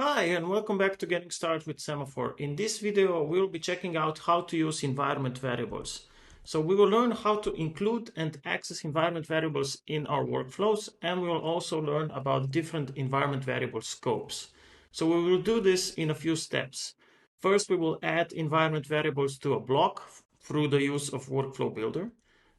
Hi, and welcome back to Getting Started with Semaphore. In this video, we'll be checking out how to use environment variables. So we will learn how to include and access environment variables in our workflows, and we will also learn about different environment variable scopes. So we will do this in a few steps. First, we will add environment variables to a block through the use of Workflow Builder.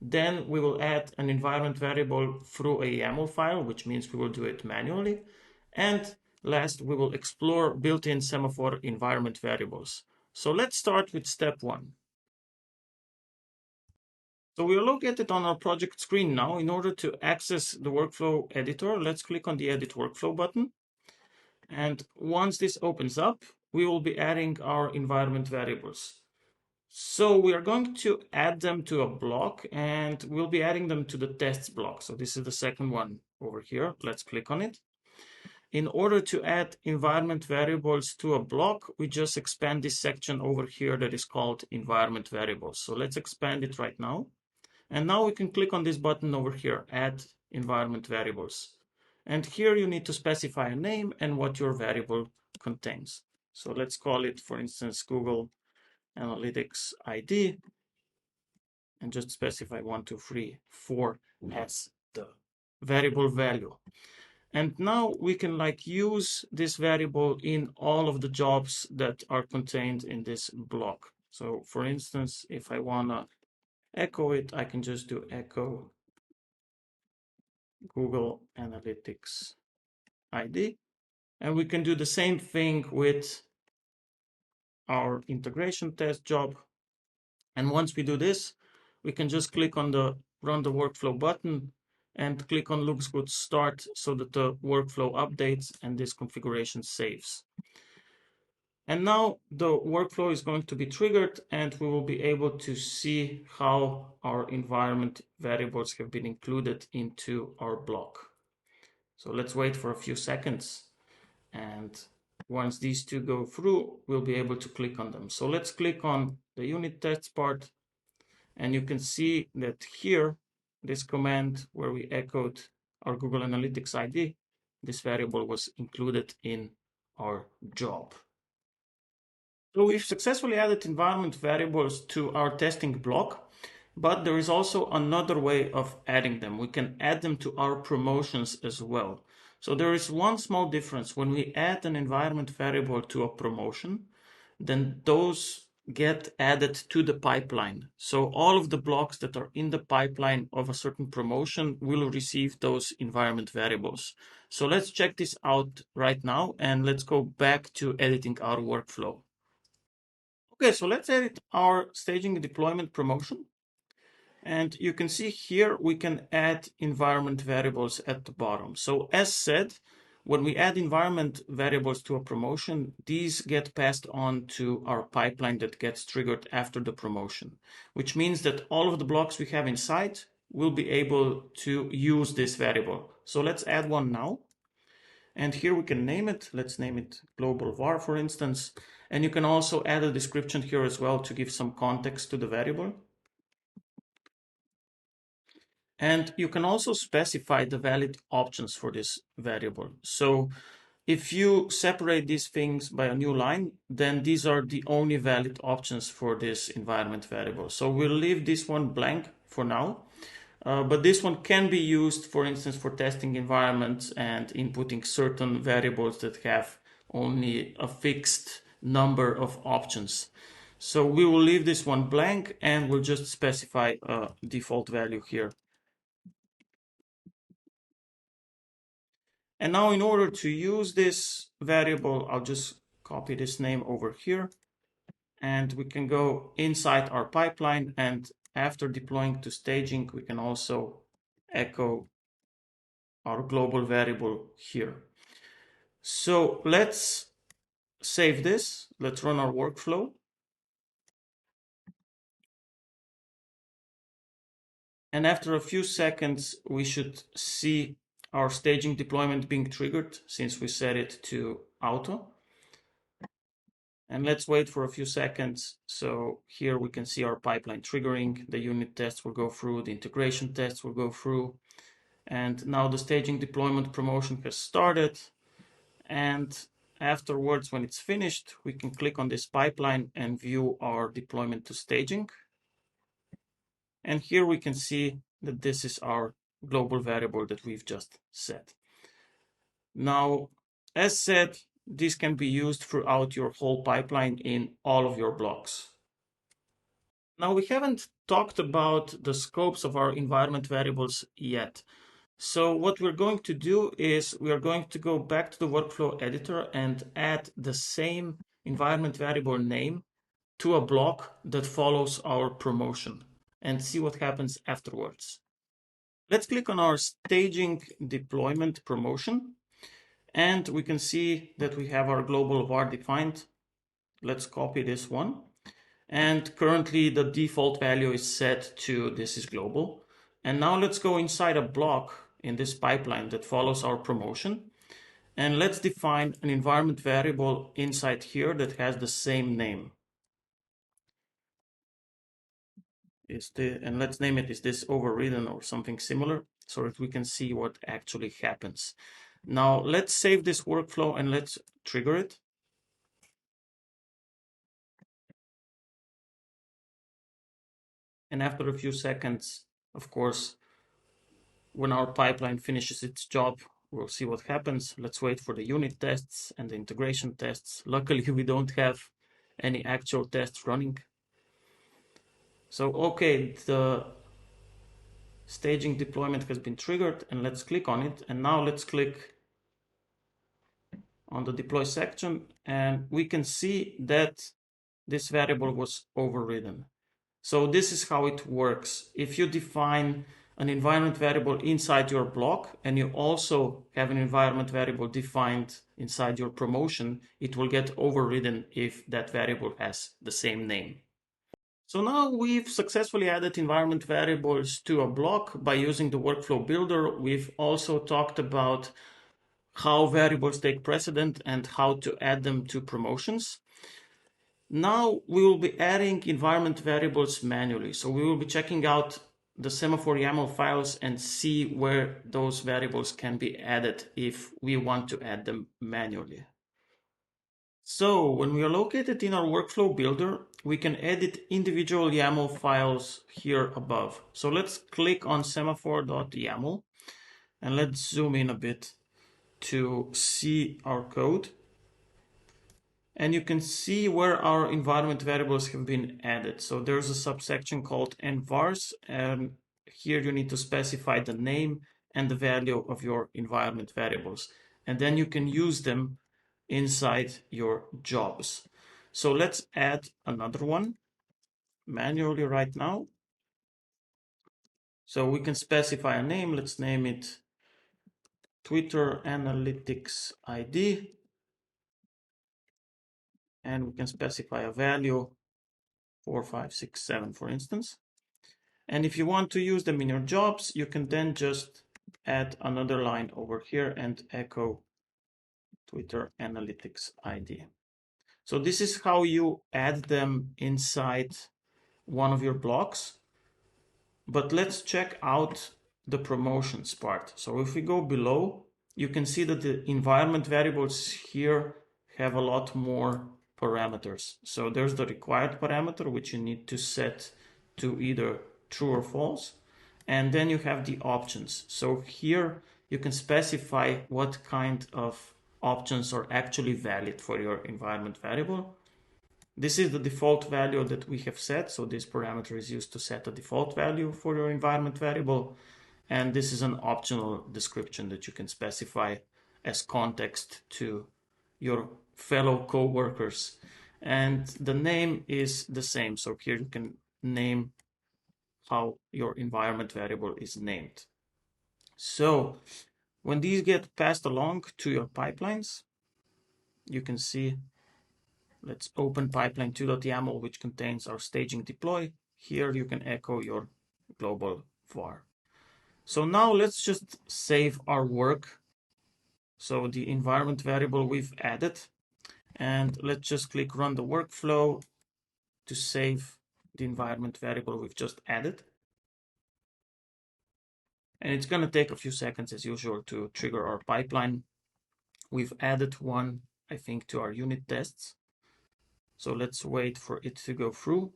Then we will add an environment variable through a YAML file, which means we will do it manually. And last, we will explore built-in Semaphore environment variables. So let's start with step one. So we are located on our project screen now. In order to access the workflow editor, let's click on the Edit Workflow button. And once this opens up, we will be adding our environment variables. So we are going to add them to a block, and we'll be adding them to the tests block. So this is the second one over here. Let's click on it. In order to add environment variables to a block, we just expand this section over here that is called environment variables. So let's expand it right now. And now we can click on this button over here, add environment variables. And here you need to specify a name and what your variable contains. So let's call it, for instance, Google Analytics ID, and just specify 1, 2, 3, 4 as the variable value. And now we can use this variable in all of the jobs that are contained in this block. So for instance, if I wanna echo it, I can just do echo Google Analytics ID. And we can do the same thing with our integration test job. And once we do this, we can just click on the Run the Workflow button and click on Looks Good Start so that the workflow updates and this configuration saves. And now the workflow is going to be triggered, and we will be able to see how our environment variables have been included into our block. So let's wait for a few seconds. And once these two go through, we'll be able to click on them. So let's click on the unit tests part. And you can see that here, this command where we echoed our Google Analytics ID, this variable was included in our job. So we've successfully added environment variables to our testing block, but there is also another way of adding them. We can add them to our promotions as well. So there is one small difference. When we add an environment variable to a promotion, then those get added to the pipeline. So all of the blocks that are in the pipeline of a certain promotion will receive those environment variables. So let's check this out right now, and let's go back to editing our workflow. Okay, so let's edit our staging and deployment promotion. And you can see here we can add environment variables at the bottom. So as said, when we add environment variables to a promotion, these get passed on to our pipeline that gets triggered after the promotion, which means that all of the blocks we have inside will be able to use this variable. So let's add one now. And here we can name it. Let's name it global var, for instance. And you can also add a description here as well to give some context to the variable. And you can also specify the valid options for this variable. So if you separate these things by a new line, then these are the only valid options for this environment variable. So we'll leave this one blank for now. But this one can be used, for instance, for testing environments and inputting certain variables that have only a fixed number of options. So we will leave this one blank, and we'll just specify a default value here. And now in order to use this variable, I'll just copy this name over here, and we can go inside our pipeline, and after deploying to staging, we can also echo our global variable here. So let's save this. Let's run our workflow. And after a few seconds, we should see our staging deployment being triggered since we set it to auto. And let's wait for a few seconds. So here we can see our pipeline triggering. The unit tests will go through, the integration tests will go through. And now the staging deployment promotion has started. And afterwards, when it's finished, we can click on this pipeline and view our deployment to staging. And here we can see that this is our global variable that we've just set. Now, as said, this can be used throughout your whole pipeline in all of your blocks. Now, we haven't talked about the scopes of our environment variables yet. So what we're going to do is we are going to go back to the workflow editor and add the same environment variable name to a block that follows our promotion and see what happens afterwards. Let's click on our staging deployment promotion, and we can see that we have our global var defined. Let's copy this one. And currently the default value is set to this is global. And now let's go inside a block in this pipeline that follows our promotion. And let's define an environment variable inside here that has the same name. And let's name it, is this overridden or something similar, so that we can see what actually happens. Now let's save this workflow and let's trigger it. And after a few seconds, of course, when our pipeline finishes its job, we'll see what happens. Let's wait for the unit tests and the integration tests. Luckily, we don't have any actual tests running. So, okay, the staging deployment has been triggered, and let's click on it. And now let's click on the deploy section, and we can see that this variable was overridden. So this is how it works. If you define an environment variable inside your block and you also have an environment variable defined inside your promotion, it will get overridden if that variable has the same name. So now we've successfully added environment variables to a block by using the workflow builder. We've also talked about how variables take precedent and how to add them to promotions. Now we will be adding environment variables manually. So we will be checking out the Semaphore YAML files and see where those variables can be added if we want to add them manually. So when we are located in our workflow builder, we can edit individual YAML files here above. So let's click on semaphore.yaml and let's zoom in a bit to see our code. And you can see where our environment variables have been added. So there's a subsection called envars, and here you need to specify the name and the value of your environment variables. And then you can use them inside your jobs. So let's add another one manually right now. So we can specify a name. Let's name it Twitter Analytics ID. And we can specify a value 4567, for instance. And if you want to use them in your jobs, you can then just add another line over here and echo Twitter Analytics ID. So this is how you add them inside one of your blocks. But let's check out the promotions part. So if we go below, you can see that the environment variables here have a lot more parameters. So there's the required parameter, which you need to set to either true or false. And then you have the options. So here you can specify what kind of options are actually valid for your environment variable. This is the default value that we have set. So this parameter is used to set a default value for your environment variable. And this is an optional description that you can specify as context to your fellow co-workers. And the name is the same. So here you can name how your environment variable is named. So when these get passed along to your pipelines, you can see, let's open pipeline2.yaml, which contains our staging deploy. Here you can echo your global var. So now let's just save our work. So the environment variable we've added, and let's just click run the workflow to save the environment variable we've just added. And it's going to take a few seconds as usual to trigger our pipeline. We've added one. Let's click run. And now let's just see what happens. So we can see that our environment variable is named. I think, to our unit tests. So let's wait for it to go through.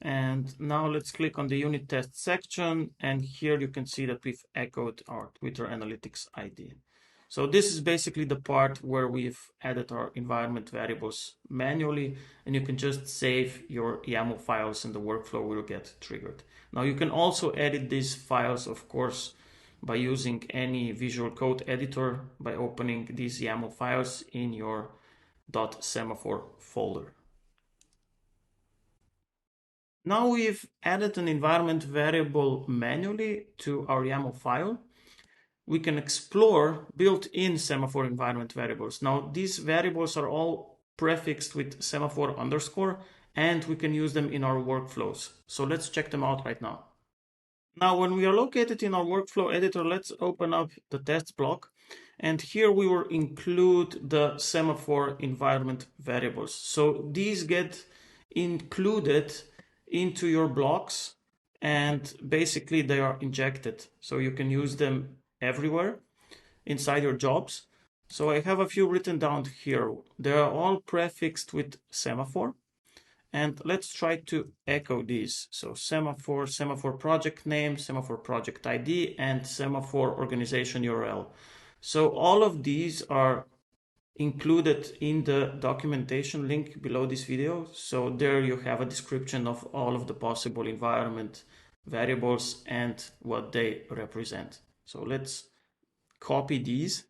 And now let's click on the unit test section. And here you can see that we've echoed our Twitter Analytics ID. So this is basically the part where we've added our environment variables manually, and you can just save your YAML files and the workflow will get triggered. Now you can also edit these files, of course, by using any Visual Code editor by opening these YAML files in your .semaphore folder. Now we've added an environment variable manually to our YAML file. We can explore built-in Semaphore environment variables. Now these variables are all prefixed with Semaphore underscore, and we can use them in our workflows. So let's check them out right now. Now, when we are located in our workflow editor, let's open up the tests block. And here we will include the Semaphore environment variables. So these get included into your blocks, and basically they are injected. So you can use them everywhere inside your jobs. So I have a few written down here. They are all prefixed with Semaphore. And let's try to echo these. So Semaphore, Semaphore project name, Semaphore project ID, and Semaphore organization URL. So all of these are included in the documentation link below this video. So there you have a description of all of the possible environment variables and what they represent. So let's copy these,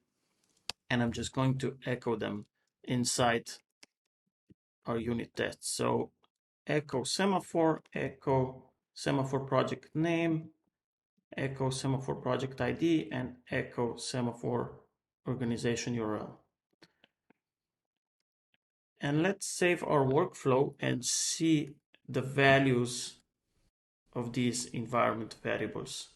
and I'm just going to echo them inside our unit tests. So echo Semaphore project name, echo Semaphore project ID, and echo Semaphore organization URL. And let's save our workflow and see the values of these environment variables.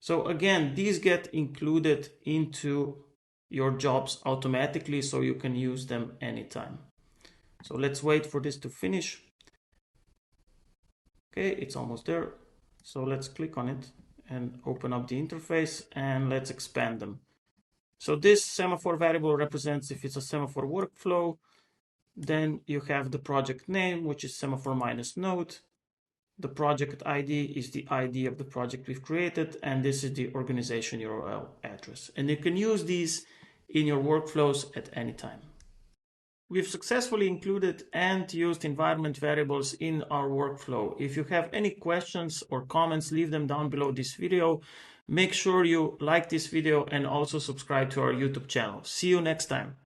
So again, these get included into your jobs automatically, so you can use them anytime. So let's wait for this to finish. Okay, it's almost there. So let's click on it and open up the interface, and let's expand them. So this Semaphore variable represents if it's a Semaphore workflow. Then you have the project name, which is Semaphore -node. The project ID is the ID of the project we've created, and this is the organization URL address. And you can use these in your workflows at any time. We've successfully included and used environment variables in our workflow. If you have any questions or comments, leave them down below this video. Make sure you like this video and also subscribe to our YouTube channel. See you next time.